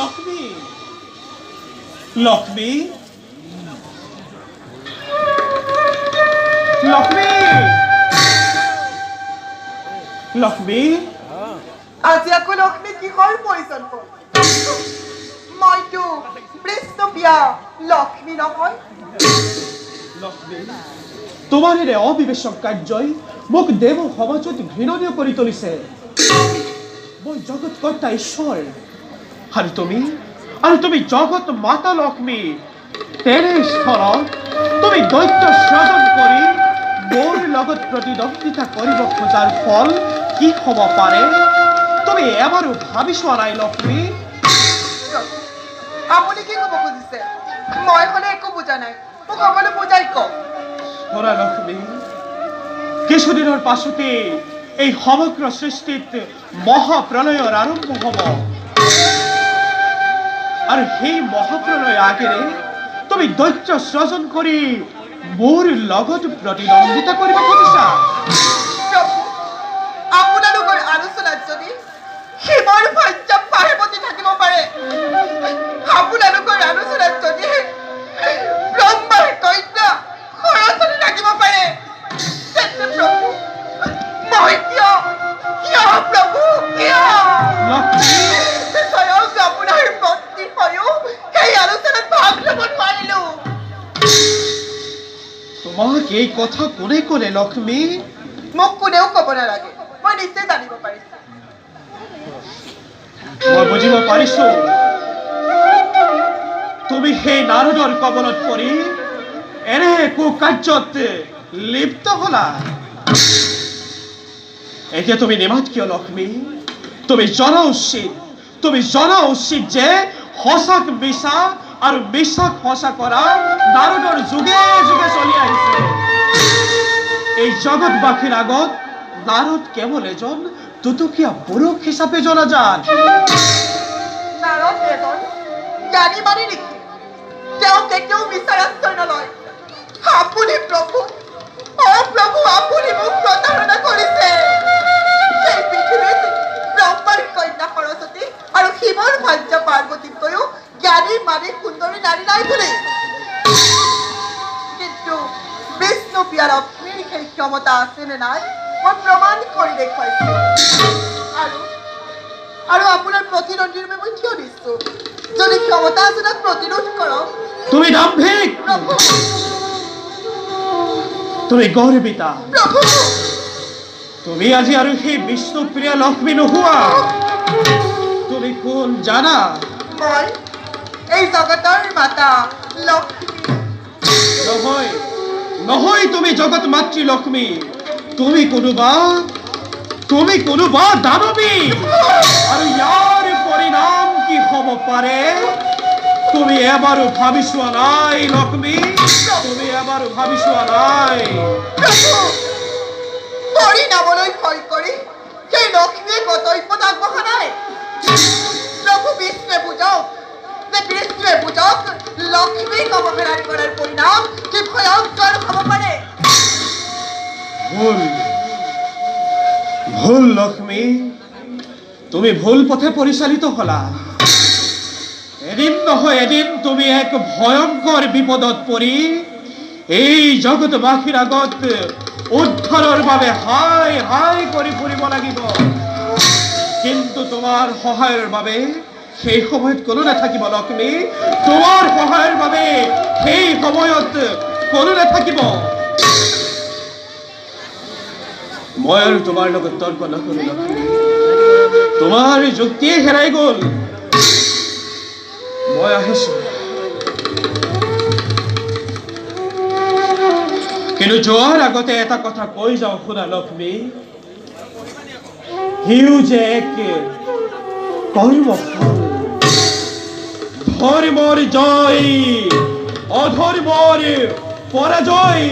লক্ষ্মী লক্ষ্মী লক্ষ্মী লক্ষ্মী আজি আকৌ লক্ষ্মী কিহৰ প্ৰয়োজন হ'ল মইতো বৃষ্ণপ্ৰিয়া লক্ষ্মী নহয় লক্ষ্মী তোমাৰ এই অবিবেচক কাৰ্যই মোক দেৱ সমাজত ঘৃণনীয় কৰি তুলিছে মই জগত কৰ্তা ঈশ্বৰ আৰু তুমি জগত মাতা লক্ষ্মী তেনে স্থলত তুমি দৈত্য সৃজন কৰি মোৰ লগত প্ৰতিদ্বন্দ্বিতা কৰিব খোজাৰ ফল কি হ'ব পাৰে তুমি এবাৰো ভাবি চোৱা নাই লক্ষ্মী আপুনি কি ক'ব খুজিছে মই হ'লে একো বুজা নাই মোক সকলো বুজাই কওক ধৰা লক্ষ্মী কিছুদিনৰ পাছতে এই সমগ্ৰ সৃষ্টিত মহাপ্ৰলয়ৰ আৰম্ভ হ'ব আৰু সেই মহাপ্ৰলয় আগেৰে তুমি দৈত্য সৃজন কৰি মোৰ লগত প্ৰতিদ্বন্দ্বিতা কৰিব খুজিছা আপোনালোকৰ আলোচনাত যদি শিৱৰ ভাজ্য পাৰ্বতী থাকিব পাৰে আপোনালোকৰ আলোচনাত যদি ব্ৰহ্মাৰ কন্যা সৰস্বতী থাকিব পাৰে তেন্তে প্ৰভু মই কিয় প্ৰভু কিয় স্বয়ং আপোনাৰ পত্নী হৈও সেই আলোচনাত ভাগ ল'ব নোৱাৰিলো তোমাক এই কথা কোনে ক'লে লক্ষ্মী মোক কোনেও ক'ব নালাগে মই নিজে জানিব পাৰিছো মই বুজিব পাৰিছো তুমি সেই নাৰদৰ কবলত পৰি এনে একো কাৰ্যত লিপ্ত হলা এতিয়া তুমি নিমাত কিয় লক্ষ্মী তুমি জনা উচিত যে সঁচাক মিছা আৰু মিছাক সঁচা কৰা নাৰদৰ যুগে যুগে চলি আহিছে এই জগতবাসীৰ আগত নাৰদ কেৱল এজন দুটকীয়া পুৰুষ হিচাপে জনাজাত নাৰদ এজন জ্ঞানী মানি নেকি তেওঁ কেতিয়াও মিছাৰ আশ্ৰয় নলয় আপুনি প্ৰভু প্ৰভু আপুনি মোক প্ৰতাৰণা কৰিছে সেই পৃথিৱীত ব্ৰহ্মাৰ কন্যা সৰস্বতী আৰু শিৱৰ ভাৰ্যা পাৰ্বতীতকৈও জ্ঞানী মানি সুন্দৰী নাৰী নাই বুলি কিন্তু বিষ্ণুপ্ৰিয়া লক্ষ্মীৰ সেই ক্ষমতা আছে নে নাই মই প্ৰমাণ কৰি দেখুৱাইছো আৰু আপোনাৰ প্ৰতিদ্বন্দ্বীৰ বাবে মই থিয় দিছো যদি ক্ষমতা আছে তাক প্ৰতিৰোধ কৰক তুমি দাম্ভিক প্ৰভু তুমি গৰ্বিতা প্ৰভু তুমি আজি আৰু সেই বিষ্ণুপ্ৰিয়া লক্ষ্মী নোহোৱা তুমি কোন জানা মই এই জগতৰ মাতা লক্ষ্মী নহয় তুমি জগত মাতৃ লক্ষ্মী তুমি কোনোবা দানৱী আৰু ইয়াৰ পৰিণাম কি হ'ব পাৰে তুমি এবাৰো ভাবি চোৱা নাই লক্ষ্মী তুমি এবাৰো ভাবি চোৱা নাই পৰিণামলৈ ভয় কৰি সেই লক্ষ্মীয়ে কৰ্তব্যত আগবঢ়া নাই প্ৰভু বিষ্ণুৱে বুজক লক্ষ্মীক অৱহেলা কৰাৰ পৰিণাম কি ভয়ংকৰ হ'ব পাৰে ভুল লক্ষ্মী তুমি ভুল পথে পৰিচালিত হলা এদিন নহয় এদিন তুমি এক ভয়ংকৰ বিপদত পৰি এই জগতবাসীৰ আগত উদ্ধাৰৰ বাবে হাই হাই কৰি ফুৰিব লাগিব কিন্তু তোমাৰ সহায়ৰ বাবে সেই সময়ত কোনো নাথাকিব লক্ষ্মী তোমাৰ সহায়ৰ বাবে সেই সময়ত কোনো নাথাকিব মই আৰু তোমাৰ লগত তৰ্ক নকৰো লক্ষ্মী তোমাৰ যুক্তিয়ে হেৰাই গ'ল মই আহিছো কিন্তু যোৱাৰ আগতে এটা কথা কৈ যাওঁ শুনা লক্ষ্মী হিউ যে এক কৰ্মফল ধৰ্মৰ জয় অধৰ্মৰ পৰাজয়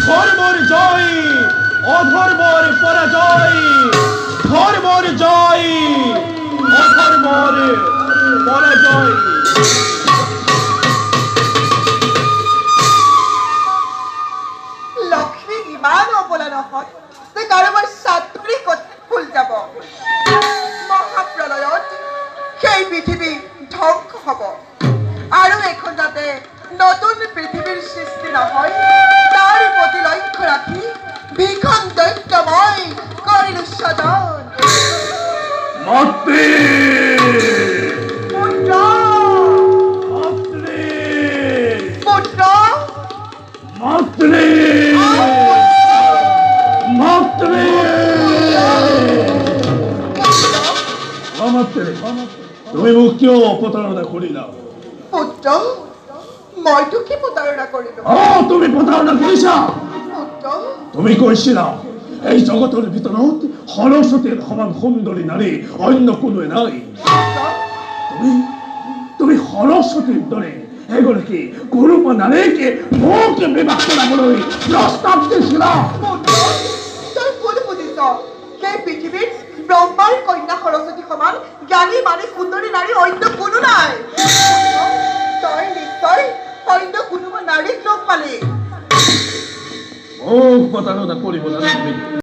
ধৰ্মৰ জয় অধৰ্মৰ পৰাজয় ধৰ্মৰ জয় অধৰ্মৰ পৰাজয় লক্ষ্মী ইমান অবলা নহয় যে কাৰোবাৰ চাতুৰি কথা ভুল যাব মহাপ্ৰলয়ত সেই পৃথিৱী ধ্বংস হ'ব আৰু এখন যাতে নতুন পৃথিৱীৰ সৃষ্টি নহয় তাৰ প্ৰতি লক্ষ্য ৰাখি ভীষণ দৈত্যময় কৰিলো সদন মাতৃ পুত্ৰ মাতৃ পুত্ৰ মাতৃ মাতৃ মাতৃ তুমি মোক কিয় অপতাৰণা কৰিলা পুত্ৰ মইতো কি প্ৰতাৰণা কৰিলো তুমি প্ৰতাৰণা কৰিছা পুত্ৰ তুমি কৈছিলা এই জগতৰ ভিতৰত সৰস্বতীৰ সমান সুন্দৰী নাৰী অন্য কোনোৱে নাই তুমি তুমি সৰস্বতীৰ দৰে এগৰাকী কোনোবা নাৰীকে মোক বিবাহ কৰাবলৈ প্ৰস্তাৱ দিছিলা পুত্ৰ তই ভুল বুজিছ সেই পৃথিৱীত ব্ৰহ্মাৰ কন্যা সৰস্বতী সমান জ্ঞানী মানী সুন্দৰী নাৰী অন্য কোনো নাই তই নিশ্চয় অন্য কোনোবা নাৰীক লগ পালি মোক প্ৰতাৰণা কৰিব নালাগে